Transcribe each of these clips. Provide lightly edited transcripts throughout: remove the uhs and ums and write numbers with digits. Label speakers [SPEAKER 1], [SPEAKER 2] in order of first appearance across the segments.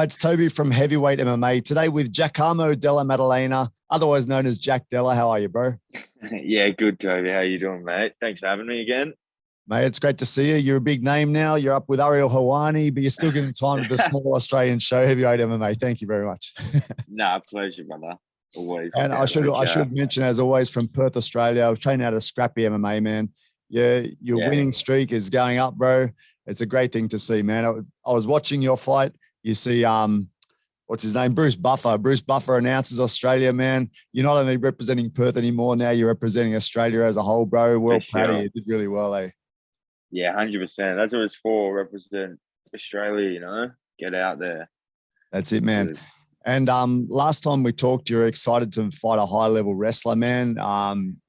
[SPEAKER 1] it's Toby from Heavyweight MMA. Today with Giacomo Della Maddalena, otherwise known as Jack Della. How are you, bro?
[SPEAKER 2] Yeah, good, Toby. How you doing, mate? Thanks for having me again.
[SPEAKER 1] Mate, it's great to see you. You're a big name now. You're up with Ariel Hawani, but you're still getting time to the small Australian show, Heavyweight MMA. Thank you very much.
[SPEAKER 2] Nah, pleasure, brother. Always.
[SPEAKER 1] And I should mention, as always, from Perth, Australia, I was training out of Scrappy MMA, man. Your winning streak is going up, bro. It's a great thing to see, man. I was watching your fight. You see, what's his name? Bruce Buffer. Bruce Buffer announces Australia, man. You're not only representing Perth anymore, now you're representing Australia as a whole, bro. Well, proud of you. You did really well, eh?
[SPEAKER 2] Yeah, 100%. That's what it's for. Represent Australia, get out there.
[SPEAKER 1] That's it, man. And last time we talked, you were excited to fight a high-level wrestler, man,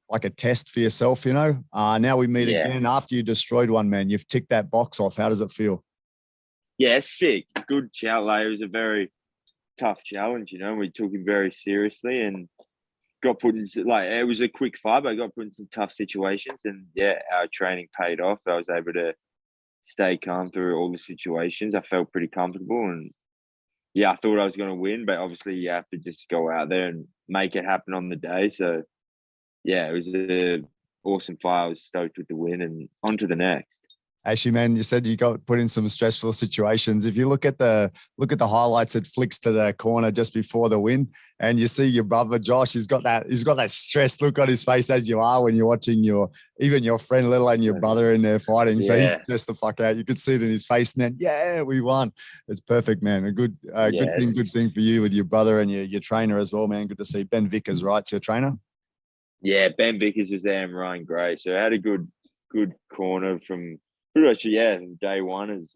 [SPEAKER 1] like a test for yourself, Now we meet again after you destroyed one, man. You've ticked that box off. How does it feel?
[SPEAKER 2] Yeah, sick. Good challenge. It was a very tough challenge, We took him very seriously and got put in, it was a quick fight, but I got put in some tough situations. And, our training paid off. I was able to stay calm through all the situations. I felt pretty comfortable and, I thought I was going to win, but obviously you have to just go out there and make it happen on the day. So, it was an awesome fight. I was stoked with the win and on to the next.
[SPEAKER 1] Actually, man, you said you got put in some stressful situations. If you look at the highlights, it flicks to the corner just before the win, and you see your brother Josh. He's got that stressed look on his face as you are when you're watching even your friend, let alone your brother, in there fighting. So he's stressed the fuck out. You could see it in his face, and then we won. It's perfect, man. A good thing for you with your brother and your trainer as well, man. Good to see Ben Vickers, right? It's your trainer.
[SPEAKER 2] Yeah, Ben Vickers was there and Ryan Gray. So I had a good corner from pretty much, day one, as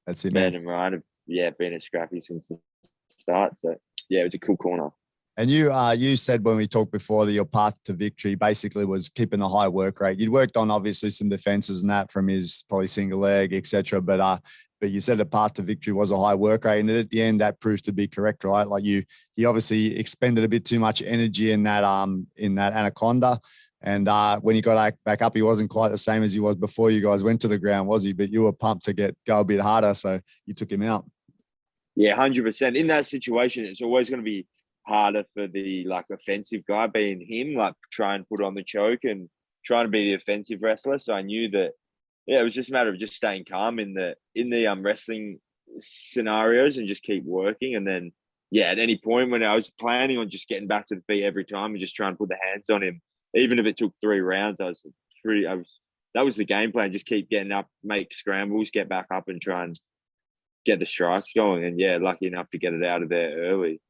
[SPEAKER 1] That's it,
[SPEAKER 2] Ben
[SPEAKER 1] man.
[SPEAKER 2] and Ryan have been a scrappy since the start. So it was a cool corner.
[SPEAKER 1] And you said when we talked before that your path to victory basically was keeping a high work rate. You'd worked on obviously some defenses and that from his probably single leg, etc. But you said the path to victory was a high work rate, and at the end that proved to be correct, right? Like you obviously expended a bit too much energy in that anaconda. And when he got back up, he wasn't quite the same as he was before you guys went to the ground, was he? But you were pumped to go a bit harder, so you took him out.
[SPEAKER 2] Yeah, 100%. In that situation, it's always going to be harder for the offensive guy, being him, try and put on the choke and trying to be the offensive wrestler. So I knew that, it was just a matter of just staying calm in the wrestling scenarios and just keep working. And then, at any point when I was planning on just getting back to the feet every time and just trying to put the hands on him, even if it took 3 rounds, that was the game plan. Just keep getting up, make scrambles, get back up and try and get the strikes going. And lucky enough to get it out of there early.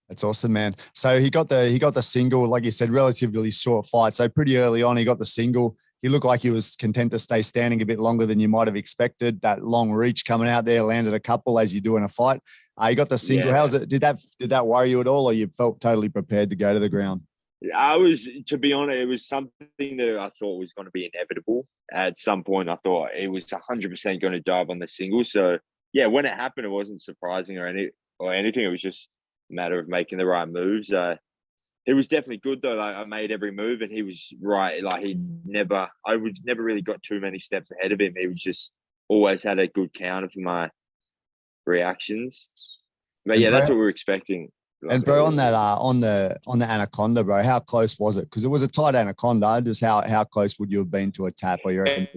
[SPEAKER 1] That's awesome, man. So he got the single, like you said, relatively short fight. So pretty early on, he got the single. He looked like he was content to stay standing a bit longer than you might have expected. That long reach coming out there, landed a couple as you do in a fight. He got the single.
[SPEAKER 2] Yeah.
[SPEAKER 1] How was it? Did that worry you at all, or you felt totally prepared to go to the ground?
[SPEAKER 2] I was, to be honest, it was something that I thought was going to be inevitable. At some point, I thought it was 100% going to dive on the single. So, when it happened, it wasn't surprising or anything. It was just a matter of making the right moves. It was definitely good, though. I made every move, and he was right. I never really got too many steps ahead of him. He was just always had a good counter for my reactions. But, that's what we're expecting.
[SPEAKER 1] And bro, on the anaconda, bro, how close was it? Because it was a tight anaconda. Just how close would you have been to a tap? Or you reckon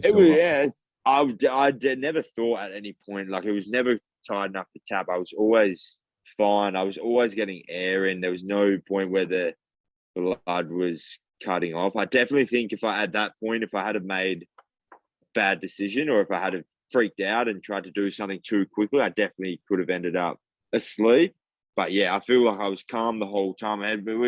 [SPEAKER 2] I never thought at any point, it was never tight enough to tap. I was always fine. I was always getting air in. There was no point where the blood was cutting off. I definitely think if I had made a bad decision, or if I had freaked out and tried to do something too quickly, I definitely could have ended up asleep. But I feel like I was calm the whole time. But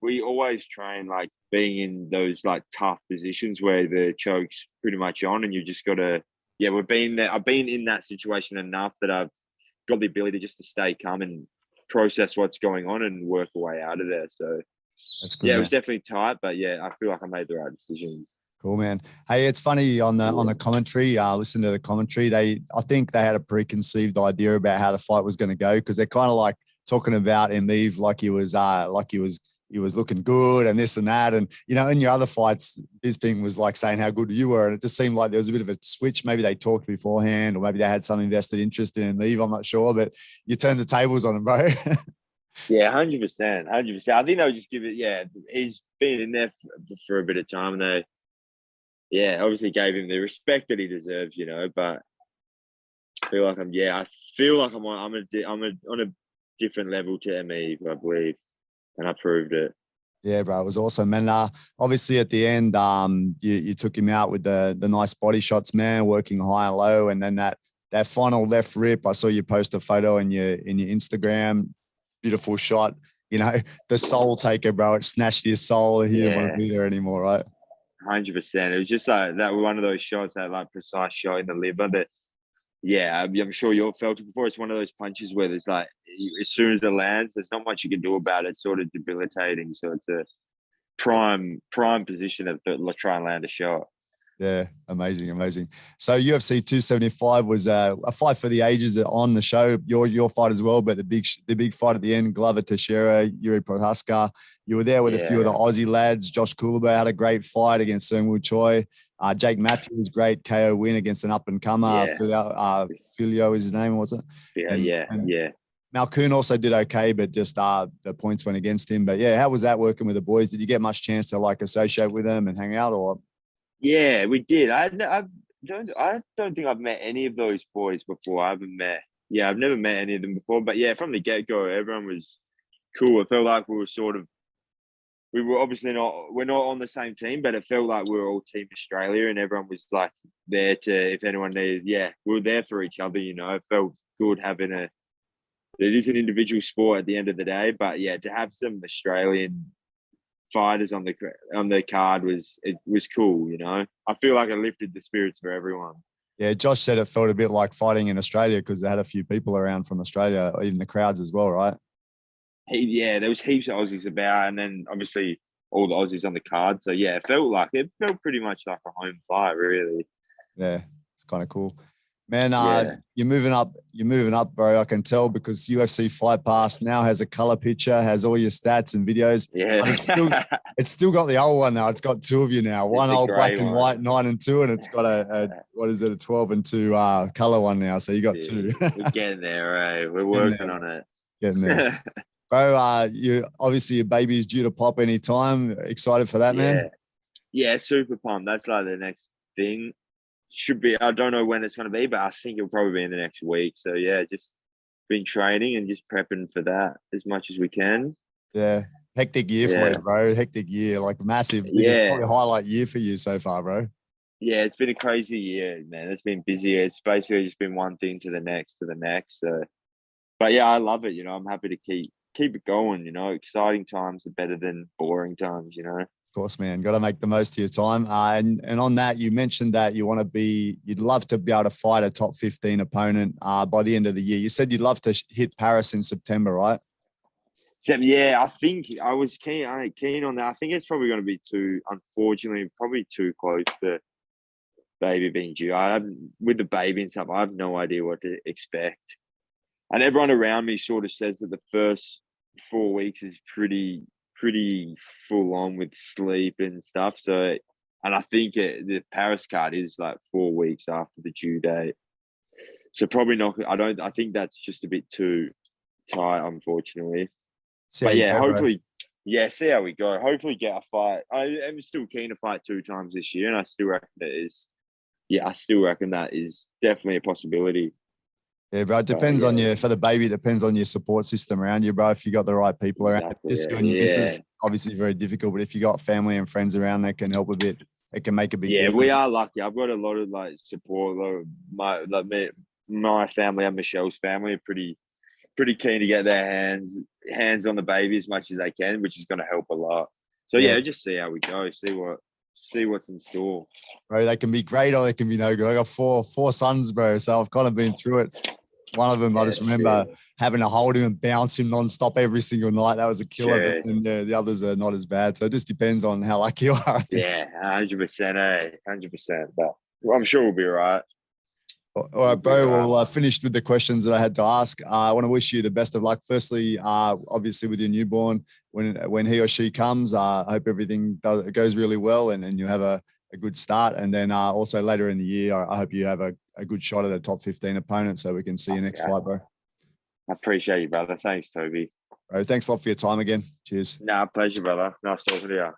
[SPEAKER 2] we always train being in those tough positions where the choke's pretty much on, and you just got to, we've been there. I've been in that situation enough that I've got the ability just to stay calm and process what's going on and work a way out of there. So
[SPEAKER 1] that's good.
[SPEAKER 2] It was definitely tight, but I feel like I made the right decisions.
[SPEAKER 1] Cool, man. Hey, it's funny on the commentary. Listen to the commentary. I think they had a preconceived idea about how the fight was going to go, because they're kind of talking about Emeev like he was he was looking good and this and that. And, you know, in your other fights, Bisping was like saying how good you were. And it just seemed like there was a bit of a switch. Maybe they talked beforehand, or maybe they had some invested interest in Emeev. I'm not sure, but you turned the tables on him, bro.
[SPEAKER 2] Yeah, 100%, 100%. I think they'll just give it. Yeah, he's been in there for a bit of time. And they, obviously gave him the respect that he deserves, you know. But I feel like I feel like I'm on a different level to Emeev, I believe, and I proved it.
[SPEAKER 1] Yeah, bro, it was awesome. And obviously at the end, you took him out with the nice body shots, man, working high and low, and then that final left rip. I saw you post a photo in your Instagram. Beautiful shot. You know, the soul taker, bro. It snatched your soul. He didn't want to be there anymore, right?
[SPEAKER 2] 100%. It was just like that. One of those shots, that like precise shot in the liver. That, yeah, I'm sure you've felt it before. It's one of those punches where there's like, as soon as it lands, there's not much you can do about it. It's sort of debilitating. So it's a prime position of try and land a shot.
[SPEAKER 1] Yeah, amazing. So UFC 275 was a fight for the ages on the show. Your fight as well, but the big fight at the end, Glover Teixera, Yuri Prochazka. You were there with a few of the Aussie lads. Josh Kulaba had a great fight against Seungwoo Choi. Jake Matthews, great KO win against an up and comer. Filio is his name, was it?
[SPEAKER 2] Yeah.
[SPEAKER 1] Malkoon also did okay, but just the points went against him. But yeah, how was that working with the boys? Did you get much chance to like associate with them and hang out, or?
[SPEAKER 2] Yeah, we did. I don't think I've met any of those boys before. I've never met any of them before. But yeah, from the get-go, everyone was cool. It felt like we were obviously we're not on the same team, but it felt like we were all Team Australia, and everyone was like there to, if anyone needed, we were there for each other, you know. It felt good having it is an individual sport at the end of the day, but yeah, to have some Australian fighters on the card was cool, you know. I feel like it lifted the spirits for everyone.
[SPEAKER 1] Yeah, Josh said it felt a bit like fighting in Australia because they had a few people around from Australia, even the crowds as well, right?
[SPEAKER 2] There was heaps of Aussies about, and then obviously all the Aussies on the card. So yeah, it felt pretty much like a home fight, really.
[SPEAKER 1] Yeah, it's kind of cool. Man, you're moving up, bro. I can tell because UFC Fight Pass now has a color picture, has all your stats and videos.
[SPEAKER 2] Yeah.
[SPEAKER 1] It's still got the old one now. It's got two of you now. One old black and white 9 and 2, and it's got a 12 and 2 color one now. So you got two.
[SPEAKER 2] We're getting there, right? We're working on it.
[SPEAKER 1] Getting there. Bro, you obviously your baby is due to pop anytime. Excited for that, man?
[SPEAKER 2] Yeah, super pumped. That's like the next thing. Should be, I don't know when it's going to be, but I think it'll probably be in the next week. So yeah, just been training and just prepping for that as much as we can.
[SPEAKER 1] Yeah, hectic year for you, bro. Hectic year, like massive. Probably highlight year for you so far, bro.
[SPEAKER 2] Yeah, it's been a crazy year, man. It's been busy. It's basically just been one thing to the next. So, but yeah, I love it. You know, I'm happy to keep it going. You know, exciting times are better than boring times. You know.
[SPEAKER 1] Of course, man. Got to make the most of your time. And on that, you mentioned that you'd love to be able to fight a top 15 opponent by the end of the year. You said you'd love to hit Paris in September, right?
[SPEAKER 2] Yeah, I think I was keen on that. I think it's probably going to be probably too close to baby being due. With the baby and stuff, I have no idea what to expect. And everyone around me sort of says that the first 4 weeks is pretty full on with sleep and stuff. So, and I think the Paris card is like 4 weeks after the due date. So probably not. I think that's just a bit too tight, unfortunately. Hopefully, see how we go. Hopefully get a fight. I am still keen to fight 2 times this year, and I still reckon that is definitely a possibility.
[SPEAKER 1] Yeah, bro. It depends on you. For the baby, it depends on your support system around you, bro. If you got the right people around, this is obviously very difficult. But if you got family and friends around that can help a bit, it can make a big difference.
[SPEAKER 2] We are lucky. I've got a lot of like support. My family and Michelle's family are pretty keen to get their hands on the baby as much as they can, which is going to help a lot. So just see how we go. See what's in store.
[SPEAKER 1] Bro, they can be great or they can be no good. I got four sons, bro. So I've kind of been through it. One of them, I just remember having to hold him and bounce him nonstop every single night. That was a killer. But then, the others are not as bad. So it just depends on how lucky you are.
[SPEAKER 2] Yeah, 100%, 100%. But I'm sure we'll be all right.
[SPEAKER 1] All right, bro. Well, I finished with the questions that I had to ask. I want to wish you the best of luck. Firstly, obviously with your newborn, when he or she comes, I hope everything goes really well and you have a good start. And then also later in the year, I hope you have a good shot at a top 15 opponent so we can see your next fight, bro.
[SPEAKER 2] I appreciate you, brother. Thanks, Toby.
[SPEAKER 1] Bro, thanks a lot for your time again. Cheers.
[SPEAKER 2] Pleasure, brother. Nice talking to you.